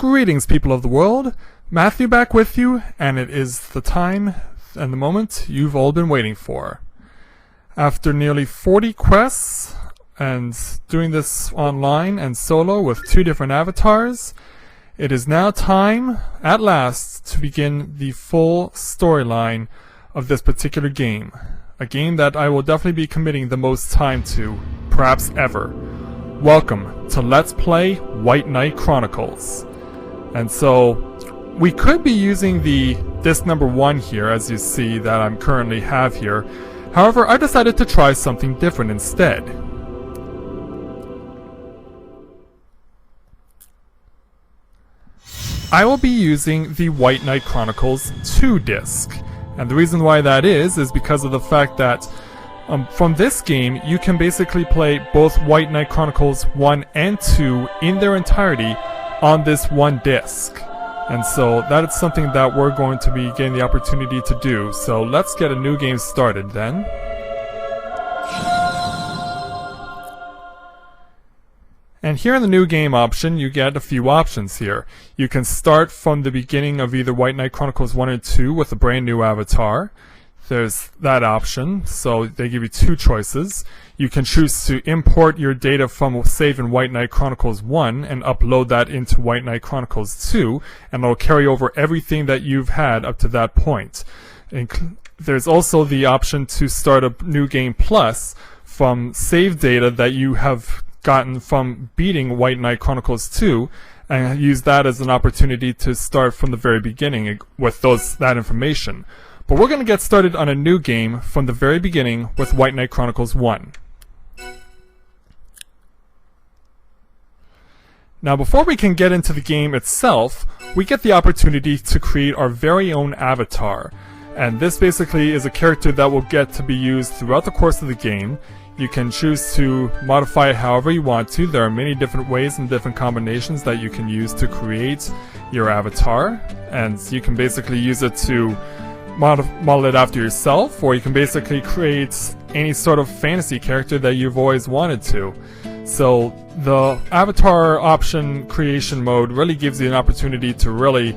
Greetings, people of the world. Matthew back with you, and it is the time and the moment you've all been waiting for. After nearly 40 quests, and doing this online and solo with 2 different avatars, it is now time, at last, to begin the full storyline of this particular game. A game that I will definitely be committing the most time to, perhaps ever. Welcome to Let's Play White Knight Chronicles. And so, we could be using the disc number 1 here, as you see that I currently have here. However, I decided to try something different instead. I will be using the White Knight Chronicles 2 disc. And the reason why that is because of the fact that from this game, you can basically play both White Knight Chronicles 1 and 2 in their entirety on this one disc. And so that is something that we're going to be getting the opportunity to do. So let's get a new game started then. And here in the new game option, you get a few options here. You can start from the beginning of either White Knight Chronicles 1 or 2 with a brand new avatar. There's that option, so they give you 2 choices. You can choose to import your data from save in White Knight Chronicles 1 and upload that into White Knight Chronicles 2, and it'll carry over everything that you've had up to that point. There's also the option to start a new game plus from save data that you have gotten from beating White Knight Chronicles 2, and use that as an opportunity to start from the very beginning with that information. But we're going to get started on a new game from the very beginning with White Knight Chronicles 1. Now before we can get into the game itself, we get the opportunity to create our very own avatar. And this basically is a character that will get to be used throughout the course of the game. You can choose to modify it however you want to. There are many different ways and different combinations that you can use to create your avatar. And you can basically use it to model it after yourself, or you can basically create any sort of fantasy character that you've always wanted to. So the avatar option creation mode really gives you an opportunity to really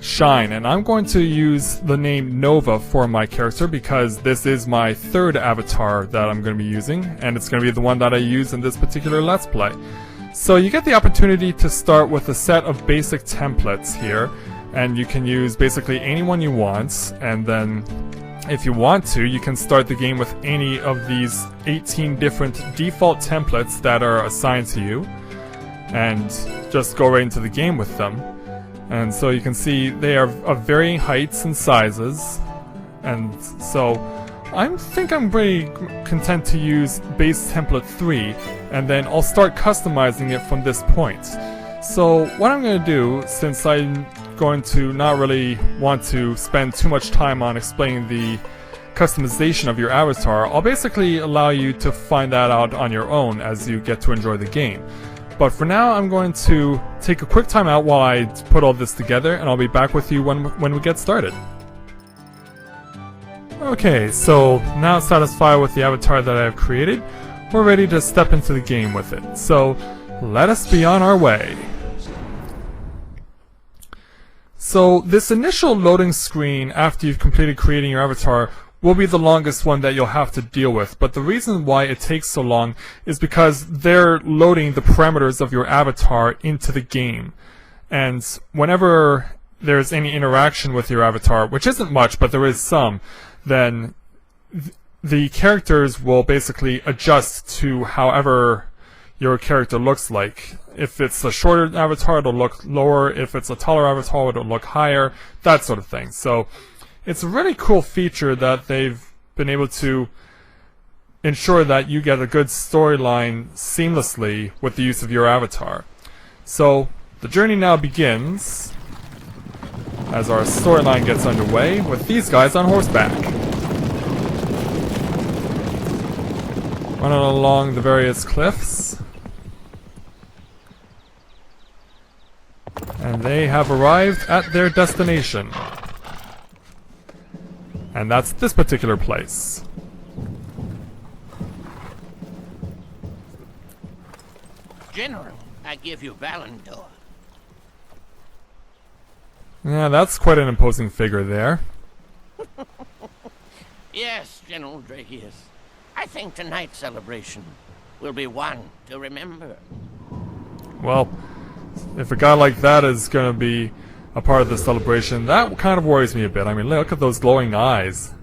shine, and I'm going to use the name Nova for my character because this is my 3rd avatar that I'm going to be using, and it's going to be the one that I use in this particular Let's Play. So you get the opportunity to start with a set of basic templates here, and you can use basically anyone you want, and then if you want to, you can start the game with any of these 18 different default templates that are assigned to you, and just go right into the game with them. And so you can see they are of varying heights and sizes, and so I think I'm pretty content to use base template 3, and then I'll start customizing it from this point. So what I'm going to do, since I'm going to not really want to spend too much time on explaining the customization of your avatar, I'll basically allow you to find that out on your own as you get to enjoy the game. But for now, I'm going to take a quick time out while I put all this together, and I'll be back with you when we get started. Okay, so now satisfied with the avatar that I have created, we're ready to step into the game with it. So let us be on our way. So this initial loading screen after you've completed creating your avatar will be the longest one that you'll have to deal with, but the reason why it takes so long is because they're loading the parameters of your avatar into the game. And whenever there's any interaction with your avatar, which isn't much, but there is some, then the characters will basically adjust to however your character looks like. If it's a shorter avatar, it'll look lower. If it's a taller avatar, it'll look higher. That sort of thing. So it's a really cool feature that they've been able to ensure that you get a good storyline seamlessly with the use of your avatar. So the journey now begins as our storyline gets underway with these guys on horseback, running along the various cliffs. And they have arrived at their destination. And that's this particular place. General, I give you Balandor. Yeah, that's quite an imposing figure there. Yes, General Drakius. I think tonight's celebration will be one to remember. Well, if a guy like that is going to be a part of the celebration, that kind of worries me a bit. I mean, look at those glowing eyes.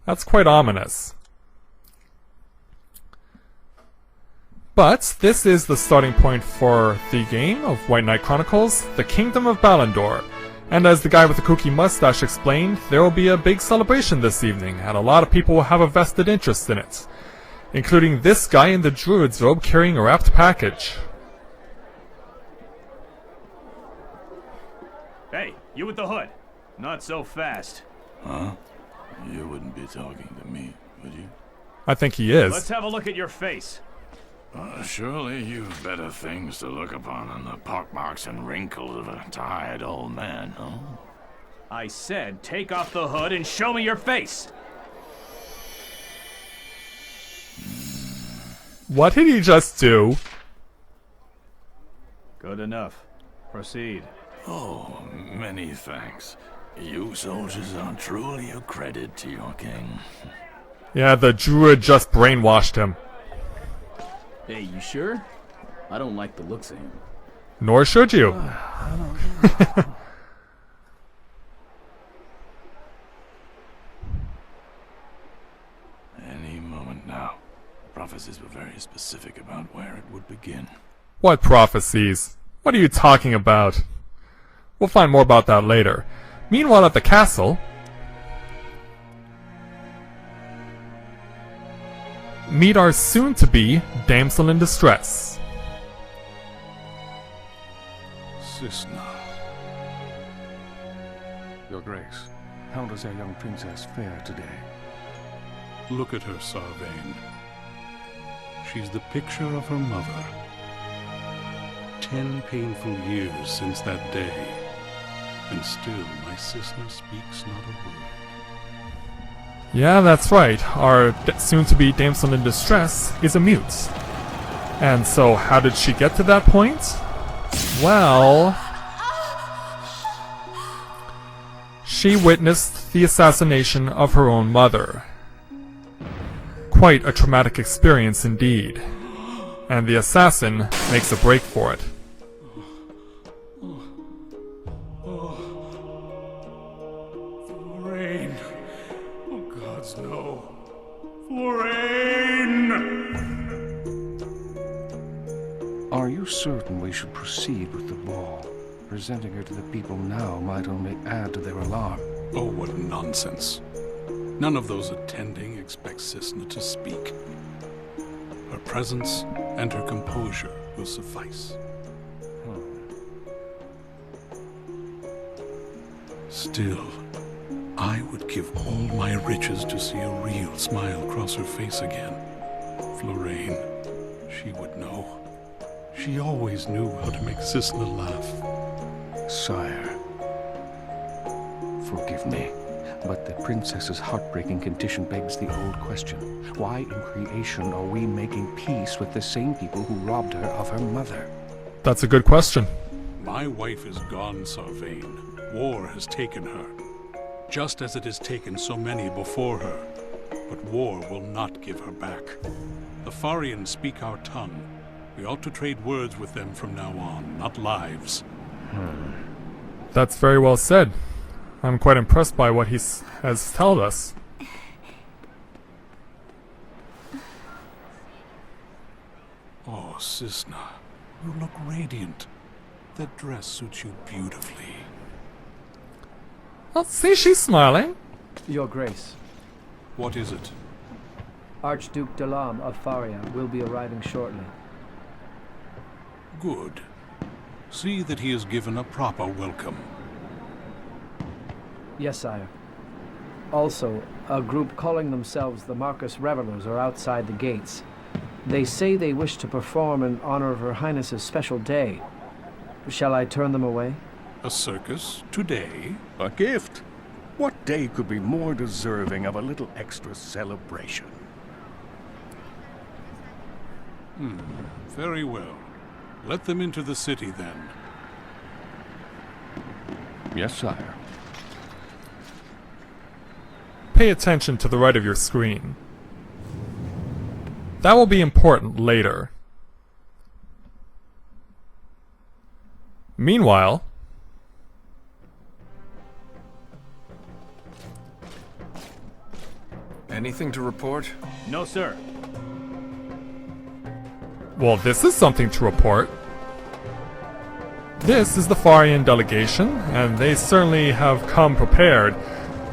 That's quite ominous. But this is the starting point for the game of White Knight Chronicles, the Kingdom of Balandor. And as the guy with the kooky mustache explained, there will be a big celebration this evening, and a lot of people will have a vested interest in it. Including this guy in the druid's robe carrying a wrapped package. Hey, you with the hood. Not so fast. Huh? You wouldn't be talking to me, would you? I think he is. Let's have a look at your face. Surely you've better things to look upon than the pockmarks and wrinkles of a tired old man, huh? I said take off the hood and show me your face. What did he just do? Good enough. Proceed. Oh, many thanks. You soldiers are truly a credit to your king. Yeah, the druid just brainwashed him. Hey, you sure? I don't like the looks of him. Nor should you. Any moment now. The prophecies were very specific about where it would begin. What prophecies? What are you talking about? We'll find more about that later. Meanwhile at the castle, meet our soon-to-be damsel in distress. Cisna. Your Grace, how does our young princess fare today? Look at her, Sarvain. She's the picture of her mother. 10 painful years since that day, and still my Cisna speaks not a word. Yeah, that's right. Our soon-to-be damsel in distress is a mute. And so, how did she get to that point? Well, she witnessed the assassination of her own mother. Quite a traumatic experience indeed. And the assassin makes a break for it. Lorraine! Oh, gods, no. Lorraine! Are you certain we should proceed with the ball? Presenting her to the people now might only add to their alarm. Oh, what nonsense. None of those attending expect Cisna to speak. Her presence and her composure will suffice. Still, I would give all my riches to see a real smile cross her face again. Lorraine, she would know. She always knew how to make Cisna laugh. Sire, forgive me, but the princess's heartbreaking condition begs the old question. Why in creation are we making peace with the same people who robbed her of her mother? That's a good question. My wife is gone, Sarvain. War has taken her, just as it has taken so many before her. But war will not give her back. The Farian speak our tongue. We ought to trade words with them from now on, not lives. That's very well said. I'm quite impressed by what he has told us. Oh, Cisna, you look radiant. That dress suits you beautifully. Oh, see, she's smiling. Your Grace, What is it? Archduke Dalam of Farian will be arriving shortly. Good. See that he is given a proper welcome. Yes, sire. Also, a group calling themselves the Marcus Revelers are outside the gates. They say they wish to perform in honor of Her Highness's special day. Shall I turn them away? A circus today? A gift? What day could be more deserving of a little extra celebration? Very well. Let them into the city then. Yes, sire. Pay attention to the right of your screen. That will be important later. Meanwhile, Anything to report? No, sir. well, this is something to report. This is the Farian delegation, and they certainly have come prepared.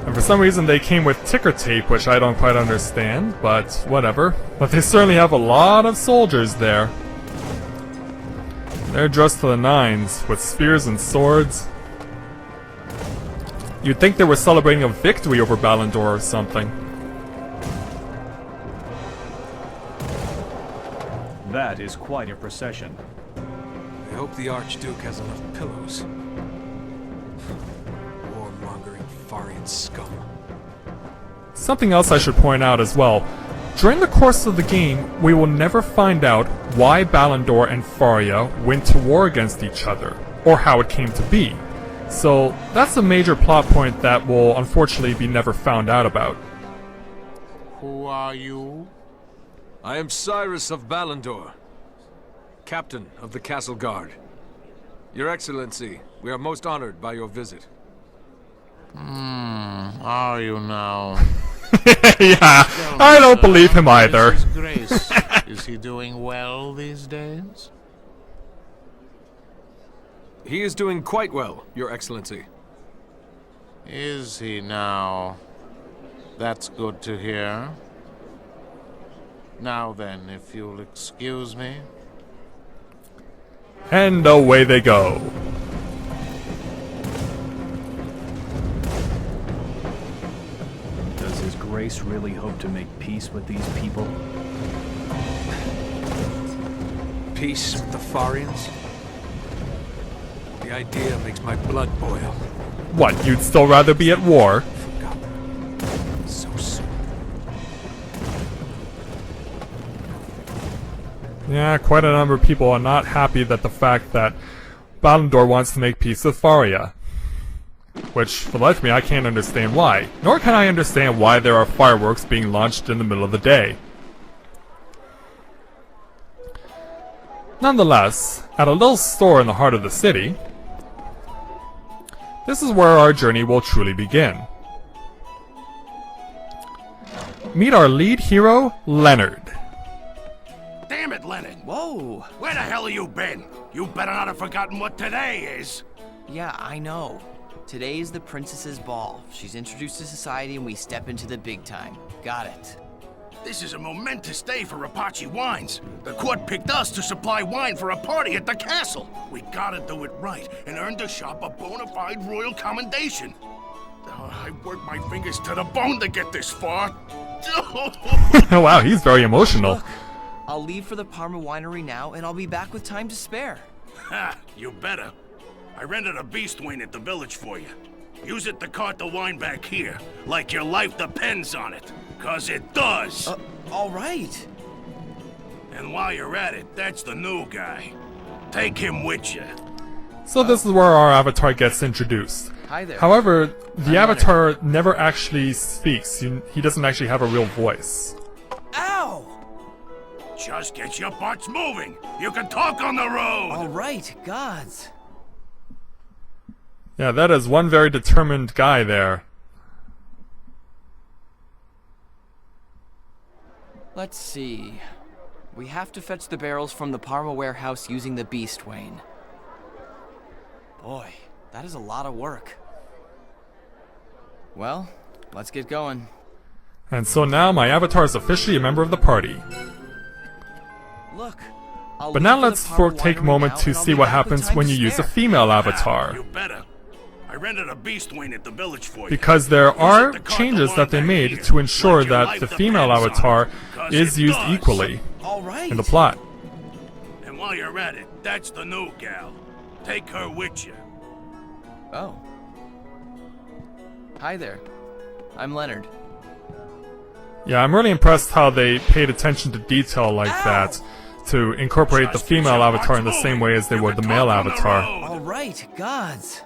And for some reason they came with ticker tape, which I don't quite understand, but whatever. But they certainly have a lot of soldiers there. They're dressed to the nines, with spears and swords. You'd think they were celebrating a victory over Balandor or something. That is quite a procession. I hope the Archduke has enough pillows. Warmongering Farian scum. Something else I should point out as well. During the course of the game, we will never find out why Balandor and Faria went to war against each other, or how it came to be. So that's a major plot point that will unfortunately be never found out about. Who are you? I am Cyrus of Balandor, captain of the castle guard. Your Excellency, we are most honored by your visit. Are you now? Yeah, I don't believe him either. His Grace, is he doing well these days? He is doing quite well, Your Excellency. Is he now? That's good to hear. Now then, if you'll excuse me. And away they go. Does His Grace really hope to make peace with these people? Peace with the Farians? The idea makes my blood boil. What, you'd still rather be at war? Forgotten. So soon. Yeah, quite a number of people are not happy that the fact that Balandor wants to make peace with Faria. Which, for the life of me, I can't understand why. Nor can I understand why there are fireworks being launched in the middle of the day. Nonetheless, at a little store in the heart of the city, this is where our journey will truly begin. Meet our lead hero, Leonard. Damn it, Leonard! Whoa! Where the hell have you been? You better not have forgotten what today is. Yeah, I know. Today is the princess's ball. She's introduced to society and we step into the big time. Got it. This is a momentous day for Apache Wines. The court picked us to supply wine for a party at the castle. We gotta do it right and earn the shop a bona fide royal commendation. I worked my fingers to the bone to get this far. Wow, he's very emotional. Look, I'll leave for the Parma winery now and I'll be back with time to spare. Ha! You better. I rented a beast wain at the village for you. Use it to cart the wine back here, like your life depends on it. 'Cause it does! All right. And while you're at it, that's the new guy. Take him with you. So this is where our avatar gets introduced. Hi there. However, the avatar never actually speaks. He doesn't actually have a real voice. Ow! Just get your butts moving. You can talk on the road. All right, gods. Yeah, that is one very determined guy there. Let's see. We have to fetch the barrels from the Parma warehouse using the beast wain. Boy, that is a lot of work. Well, let's get going. And so now my avatar is officially a member of the party. Look, I'll But leave now for the let's Parma take a winery moment now, to and I'll see be what back with happens time when to you use a spare. female avatar. You better. I rented a beast wain at the village for you. Because there Use are it to cart changes the that they wine back made here, to ensure like your that life the female depends on avatar it, 'cause is it used does. equally All right. in the plot. And while you're at it, that's the new gal. Take her with you. Oh. Hi there. I'm Leonard. Yeah, I'm really impressed how they paid attention to detail like that to incorporate the Just get female your avatar in the butts same moving. way as they You would can the male talk on the avatar. road. All right, gods.